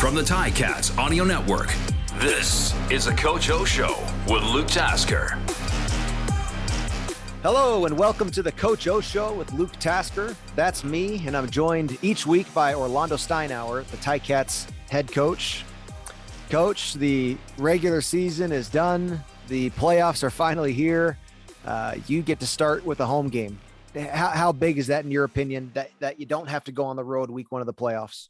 From the Ticats Audio Network, this is the Coach O Show with Luke Tasker. Hello and welcome to the Coach O Show with Luke Tasker. That's me, and I'm joined each week by Orlondo Steinauer, the Ticats head coach. Coach, the regular season is done. The playoffs are finally here. You get to start with a home game. How big is that in your opinion, that you don't have to go on the road week one of the playoffs?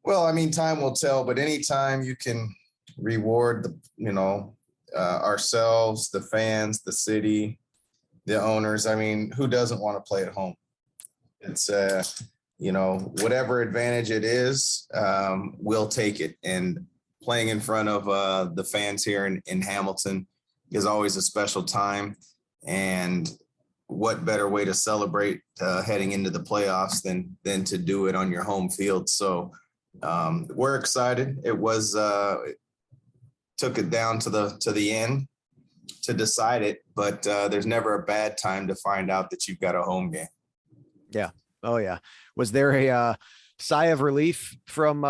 Well, I mean, time will tell, but anytime you can reward ourselves, the fans, the city, the owners. I mean, who doesn't want to play at home? It's, whatever advantage it is, we'll take it. And playing in front of the fans here in Hamilton is always a special time. And what better way to celebrate heading into the playoffs than to do it on your home field. So we're excited. It was took it down to the end to decide it, but there's never a bad time to find out that you've got a home game. Yeah. Oh yeah. Was there a sigh of relief from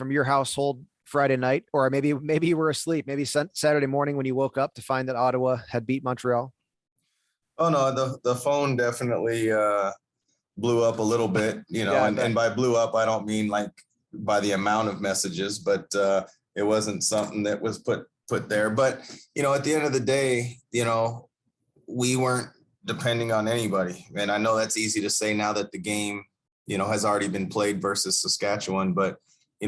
your household Friday night, or maybe you were asleep, maybe Saturday morning when you woke up to find that Ottawa had beat Montreal? Oh no, the phone definitely blew up a little bit, and by blew up, I don't mean like by the amount of messages, but it wasn't something that was put there. But, at the end of the day, we weren't depending on anybody. And I know that's easy to say now that the game, has already been played versus Saskatchewan. But,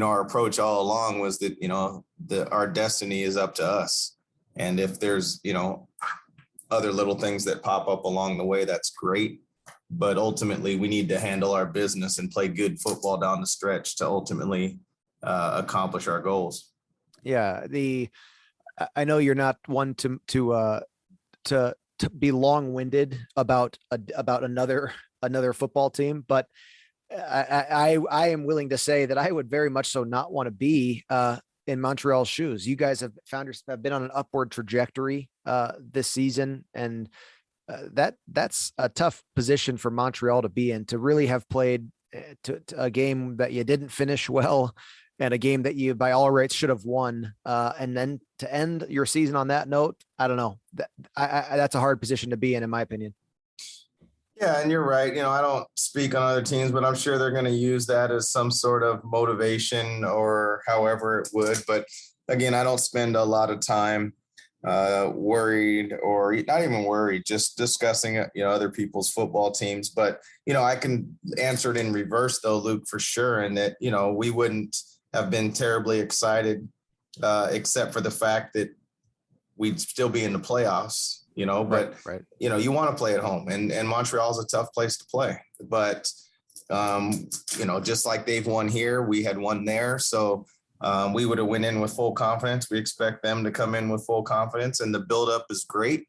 our approach all along was that, our destiny is up to us. And if there's, other little things that pop up along the way, that's great. But ultimately, we need to handle our business and play good football down the stretch to ultimately accomplish our goals. Yeah, I know you're not one to be long-winded about another football team, but I am willing to say that I would very much so not want to be in Montreal's shoes. You guys have been on an upward trajectory this season, and that's a tough position for Montreal to be in, to really have played to a game that you didn't finish well, and a game that you by all rights should have won. And then to end your season on that note, I don't know. That's a hard position to be in my opinion. Yeah, and you're right. I don't speak on other teams, but I'm sure they're going to use that as some sort of motivation or however it would. But again, I don't spend a lot of time worried, or not even worried, just discussing other people's football teams. But I can answer it in reverse though, Luke, for sure. And that we wouldn't have been terribly excited except for the fact that we'd still be in the playoffs. But right. You want to play at home, and Montreal is a tough place to play. But just like they've won here, we had won there. So we would have went in with full confidence. We expect them to come in with full confidence, and the buildup is great.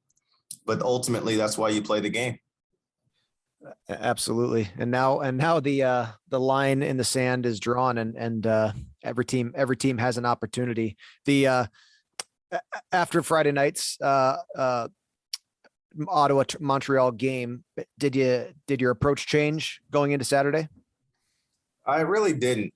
But ultimately, that's why you play the game. Absolutely. And now the line in the sand is drawn, and every team has an opportunity. After Friday night's Ottawa Montreal game, did your approach change going into Saturday? I really didn't.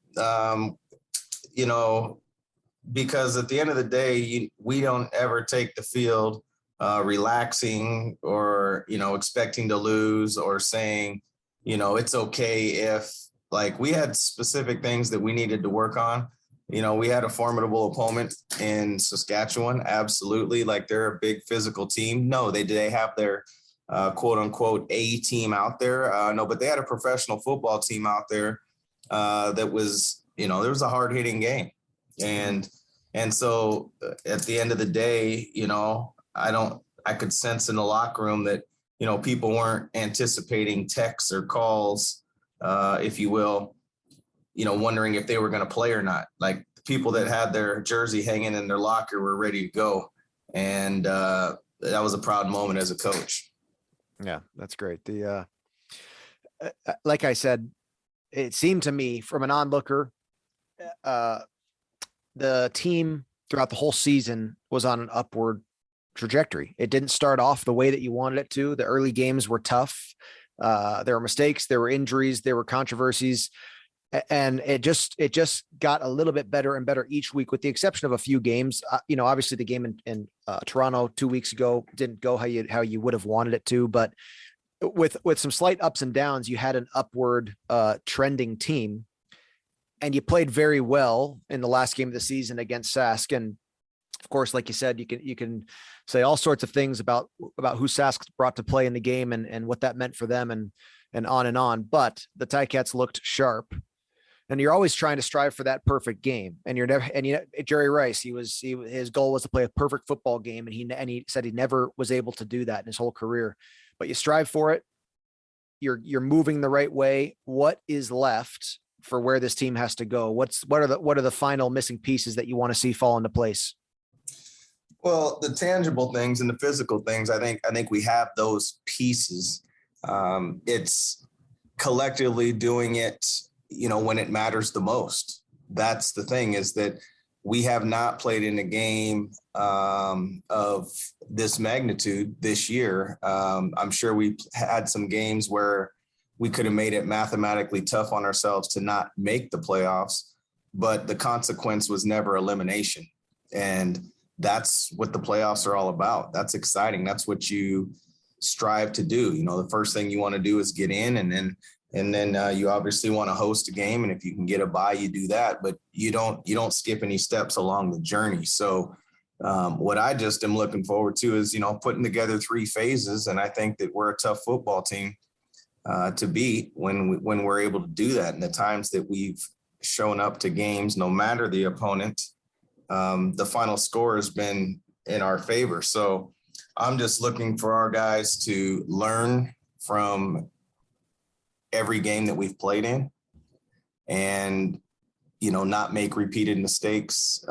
Because at the end of the day, we don't ever take the field relaxing or, expecting to lose, or saying, it's okay if, like, we had specific things that we needed to work on. We had a formidable opponent in Saskatchewan. Absolutely. Like, they're a big physical team. No, they have their quote unquote A team out there. No, but they had a professional football team out there that was, there was a hard hitting game. And so at the end of the day, I could sense in the locker room that, people weren't anticipating texts or calls, if you will, wondering if they were going to play or not. Like, the people that had their jersey hanging in their locker were ready to go. And that was a proud moment as a coach. Yeah, that's great. Like I said, it seemed to me from an onlooker, the team throughout the whole season was on an upward trajectory. It didn't start off the way that you wanted it to. The early games were tough. There were mistakes, there were injuries, there were controversies. And it just got a little bit better and better each week, with the exception of a few games. Obviously the game in Toronto 2 weeks ago didn't go how you would have wanted it to, but with some slight ups and downs, you had an upward trending team, and you played very well in the last game of the season against Sask. And of course, like you said, you can say all sorts of things about who Sask brought to play in the game and what that meant for them and on and on. But the Ticats looked sharp. And you're always trying to strive for that perfect game. And Jerry Rice, his goal was to play a perfect football game. And he said he never was able to do that in his whole career, but you strive for it. You're moving the right way. What is left for where this team has to go? What are the final missing pieces that you want to see fall into place? Well, the tangible things and the physical things, I think we have those pieces. It's collectively doing it, when it matters the most. That's the thing, is that we have not played in a game of this magnitude this year. I'm sure we had some games where we could have made it mathematically tough on ourselves to not make the playoffs, but the consequence was never elimination. And that's what the playoffs are all about. That's exciting. That's what you strive to do. The first thing you want to do is get in, and then you obviously want to host a game. And if you can get a bye, you do that, but you don't skip any steps along the journey. So what I just am looking forward to is, putting together 3 phases. And I think that we're a tough football team to beat when we're able to do that. And the times that we've shown up to games, no matter the opponent, the final score has been in our favor. So I'm just looking for our guys to learn from every game that we've played in, and, not make repeated mistakes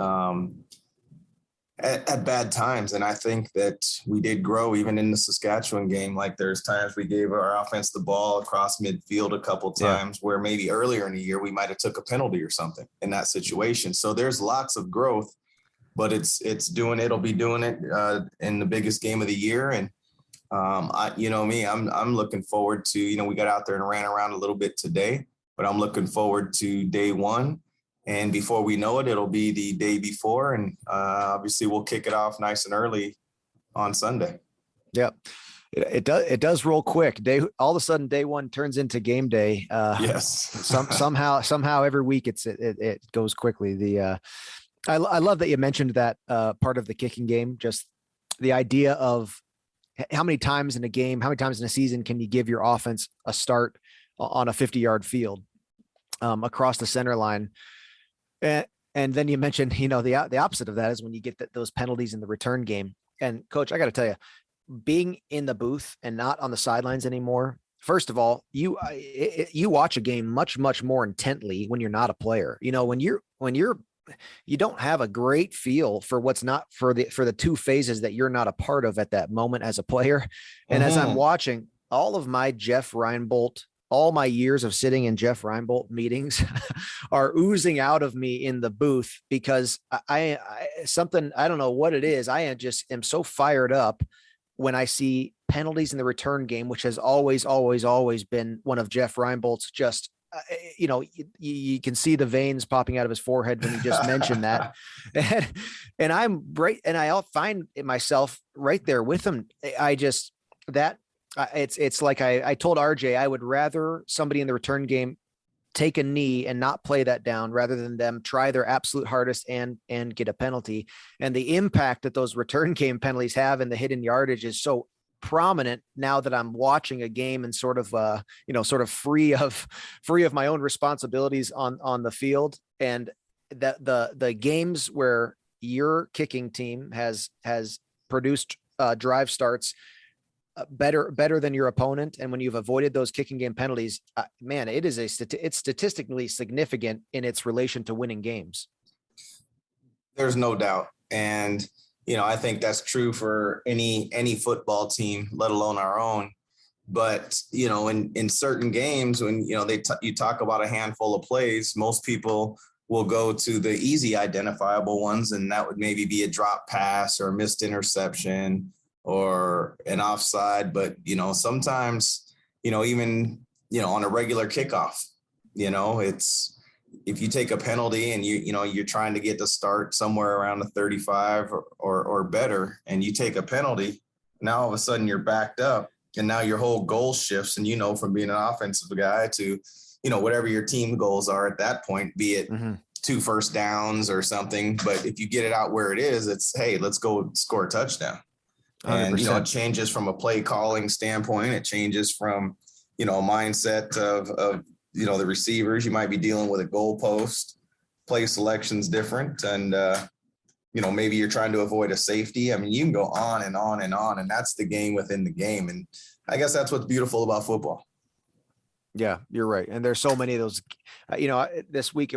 at bad times. And I think that we did grow even in the Saskatchewan game. Like, there's times we gave our offense the ball across midfield a couple times where maybe earlier in the year we might have took a penalty or something in that situation. So there's lots of growth, but it'll be doing it in the biggest game of the year. And I'm looking forward to, we got out there and ran around a little bit today, but I'm looking forward to day one. And before we know it, it'll be the day before. And obviously we'll kick it off nice and early on Sunday. Yep. It does roll quick. All of a sudden day one turns into game day. Yes. somehow every week it goes quickly. I love that you mentioned that part of the kicking game, just the idea of how many times in a game, how many times in a season can you give your offense a start on a 50-yard field across the center line? And then you mentioned, the opposite of that is when you get those penalties in the return game. And Coach, I got to tell you, being in the booth and not on the sidelines anymore. First of all, you watch a game much, much more intently when you're not a player. You don't have a great feel for what's not for the 2 phases that you're not a part of at that moment as a player. And as I'm watching all of my Jeff Reinbold, all my years of sitting in Jeff Reinbold meetings are oozing out of me in the booth, because I don't know what it is. I am so fired up when I see penalties in the return game, which has always, always, always been one of Jeff Reinbold's just, you can see the veins popping out of his forehead when you just mentioned that. And I'm right. And I'll find myself right there with him. It's like I told RJ, I would rather somebody in the return game take a knee and not play that down rather than them try their absolute hardest and get a penalty. And the impact that those return game penalties have in the hidden yardage is so prominent now that I'm watching a game and sort of free of my own responsibilities on the field. And that the games where your kicking team has produced drive starts better than your opponent, and when you've avoided those kicking game penalties, man, it's statistically significant in its relation to winning games. There's no doubt. And I think that's true for any football team, let alone our own. But, in certain games, when, you talk about a handful of plays, most people will go to the easy identifiable ones. And that would maybe be a drop pass or a missed interception or an offside. But, sometimes, even, on a regular kickoff, You know, it's, if you take a penalty and you're trying to get to start somewhere around the 35 or better, and you take a penalty, now all of a sudden you're backed up, and now your whole goal shifts. And, from being an offensive guy to, whatever your team goals are at that point, be it 2 first downs or something. But if you get it out where it is, it's, hey, let's go score a touchdown. 100%. And, it changes from a play calling standpoint. It changes from, a mindset of the receivers. You might be dealing with a goalpost. Play selection's different. And, maybe you're trying to avoid a safety. I mean, you can go on and on and on, and that's the game within the game. And I guess that's what's beautiful about football. Yeah, you're right. And there's so many of those, this week,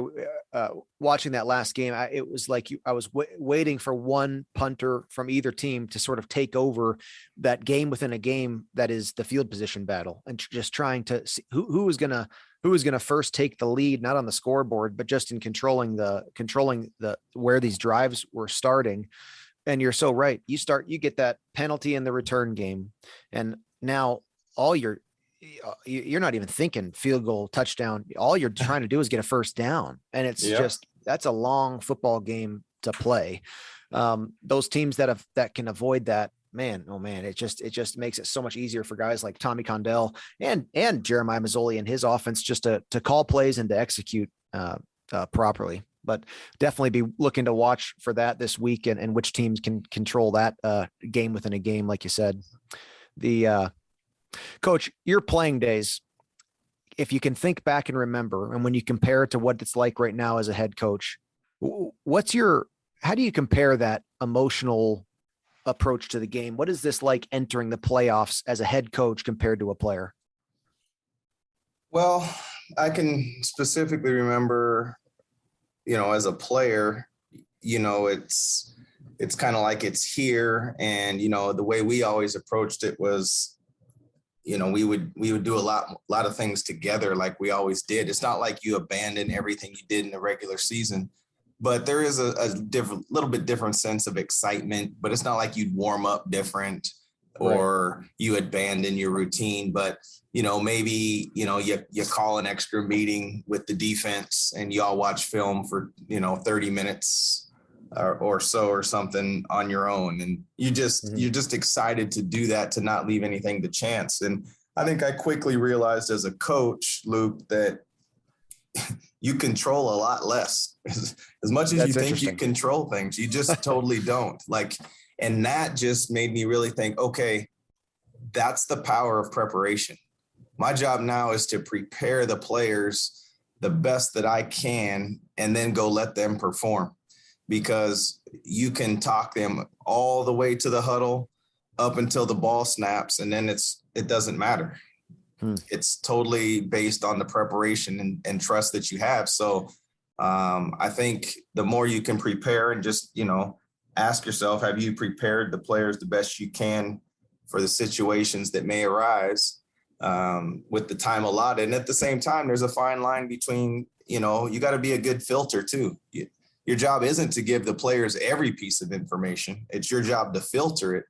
watching that last game, it was like I was waiting for one punter from either team to sort of take over that game within a game that is the field position battle, and just trying to see who was going to first take the lead, not on the scoreboard, but just in controlling the where these drives were starting. And you're so right. You get that penalty in the return game, and now you're not even thinking field goal, touchdown. All you're trying to do is get a first down. And it's just, that's a long football game to play. Those teams that can avoid that, man, oh man, it just makes it so much easier for guys like Tommy Condell and Jeremiah Mazzoli and his offense just to call plays and to execute properly. But definitely be looking to watch for that this week, and which teams can control that game within a game, like you said. Coach, your playing days, if you can think back and remember, and when you compare it to what it's like right now as a head coach, how do you compare that emotional approach to the game? What is this like entering the playoffs as a head coach compared to a player? Well, I can specifically remember, as a player, it's kind of like it's here. And, the way we always approached it was, we would do a lot of things together, like we always did. It's not like you abandon everything you did in the regular season, but there is a little bit different sense of excitement. But it's not like you'd warm up different or you abandon your routine. But maybe you call an extra meeting with the defense, and y'all watch film for 30 minutes or so or something on your own. And you're just excited to do that, to not leave anything to chance. And I think I quickly realized as a coach, Luke, that you control a lot less. As much as you think you control things, you just totally don't. And that just made me really think, okay, that's the power of preparation. My job now is to prepare the players the best that I can, and then go let them perform. Because you can talk them all the way to the huddle up until the ball snaps, and then it doesn't matter. It's totally based on the preparation and trust that you have. So I think the more you can prepare and just, ask yourself, have you prepared the players the best you can for the situations that may arise with the time allotted? And at the same time, there's a fine line between, you got to be a good filter too. Your job isn't to give the players every piece of information. It's your job to filter it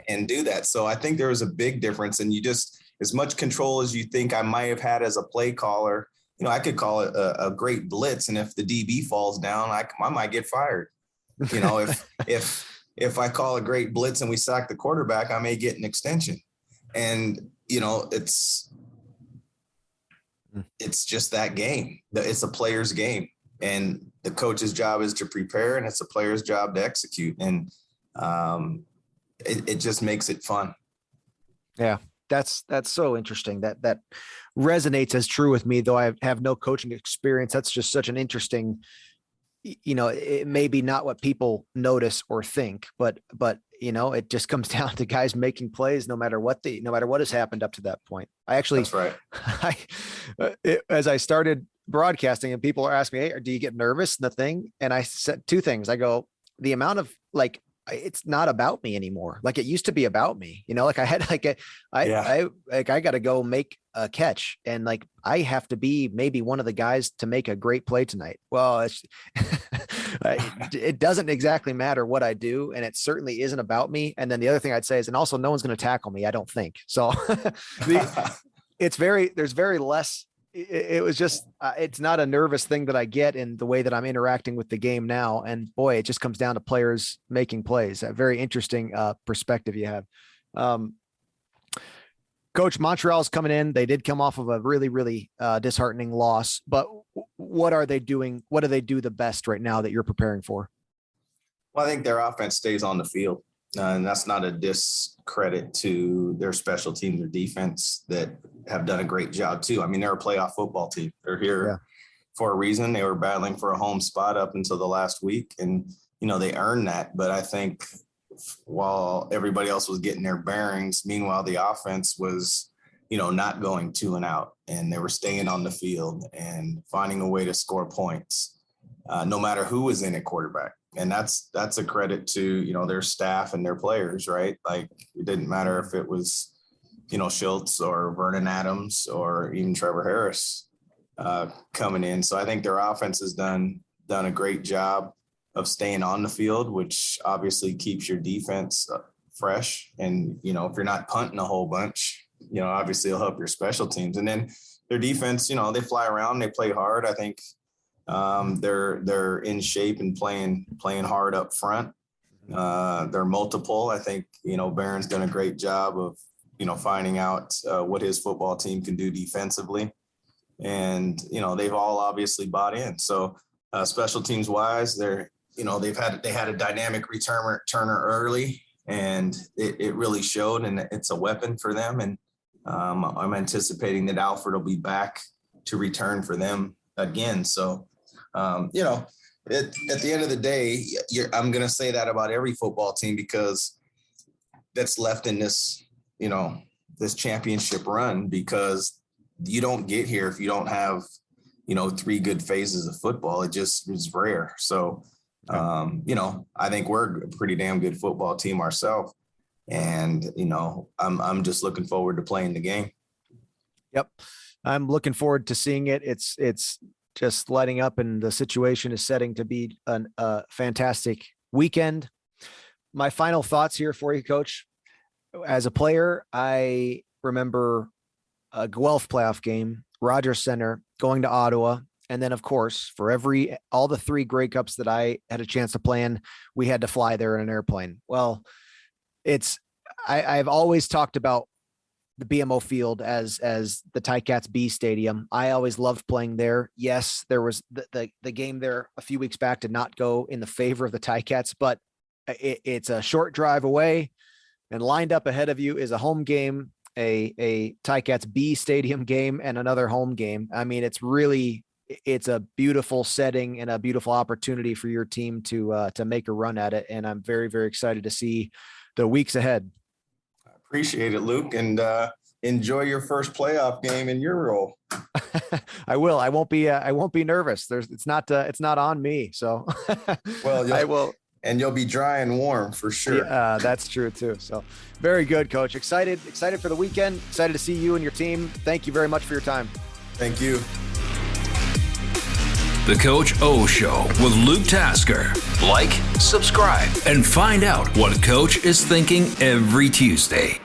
and do that. So I think there was a big difference. And you just, as much control as you think I might have had as a play caller, I could call it a great blitz. And if the DB falls down, I might get fired. If I call a great blitz and we sack the quarterback, I may get an extension. And, it's just that game. It's a player's game. And the coach's job is to prepare, and it's a player's job to execute. And it just makes it fun. Yeah. That's so interesting. That resonates as true with me, though I have no coaching experience. That's just such an interesting, it may be not what people notice or think, but it just comes down to guys making plays no matter what has happened up to that point. That's right. As I started broadcasting and people are asking me, hey, do you get nervous in the thing? And I said 2 things. I go, the amount of it's not about me anymore. Like it used to be about me, I had I got to go make a catch, and I have to be maybe one of the guys to make a great play tonight. Well, it doesn't exactly matter what I do. And it certainly isn't about me. And then the other thing I'd say is, and also no one's going to tackle me, I don't think so. There's very less it was just, it's not a nervous thing that I get in the way that I'm interacting with the game now. And boy, it just comes down to players making plays. A very interesting perspective you have. Coach, Montreal's coming in. They did come off of a really, really disheartening loss, but what are they doing? What do they do the best right now that you're preparing for? Well, I think their offense stays on the field. And that's not a discredit to their special teams or defense that have done a great job too. I mean, they're a playoff football team. They're here for a reason. They were battling for a home spot up until the last week, and, they earned that. But I think while everybody else was getting their bearings, meanwhile, the offense was, not going 2 and out, and they were staying on the field and finding a way to score points, no matter who was in at quarterback. And that's a credit to, their staff and their players, right? Like, it didn't matter if it was, Schultz or Vernon Adams or even Trevor Harris coming in. So I think their offense has done a great job of staying on the field, which obviously keeps your defense fresh. And, if you're not punting a whole bunch, obviously it'll help your special teams. And then their defense, they fly around, they play hard. I think they're in shape and playing hard up front. They're multiple. I think, Barron's done a great job of, finding out what his football team can do defensively. And, they've all obviously bought in. So special teams wise, they had a dynamic returner early, and it really showed, and it's a weapon for them. And I'm anticipating that Alfred will be back to return for them again. So, at the end of the day, I'm going to say that about every football team, because that's left in this, this championship run, because you don't get here if you don't have, 3 good phases of football. It just is rare. So, I think we're a pretty damn good football team ourselves. And, I'm just looking forward to playing the game. Yep. I'm looking forward to seeing it. It's just lighting up, and the situation is setting to be a fantastic weekend. My final thoughts here for you, Coach. As a player, I remember a Guelph playoff game, Rogers Center, going to Ottawa. And then, of course, for all the 3 Grey Cups that I had a chance to play in, we had to fly there in an airplane. Well, I've always talked about the BMO Field as the Ticats B Stadium. I always loved playing there. Yes, there was the game there a few weeks back did not go in the favor of the Ticats, but it's a short drive away, and lined up ahead of you is a home game, a Ticats B Stadium game, and another home game. I mean, it's a beautiful setting and a beautiful opportunity for your team to make a run at it. And I'm very, very excited to see the weeks ahead. Appreciate it, Luke, and enjoy your first playoff game in your role. I will. I won't be nervous. It's not on me. So well, I will. And you'll be dry and warm for sure. Yeah, that's true too. So very good, Coach. Excited for the weekend. Excited to see you and your team. Thank you very much for your time. Thank you. The Coach O Show with Luke Tasker. Like, subscribe, and find out what Coach is thinking every Tuesday.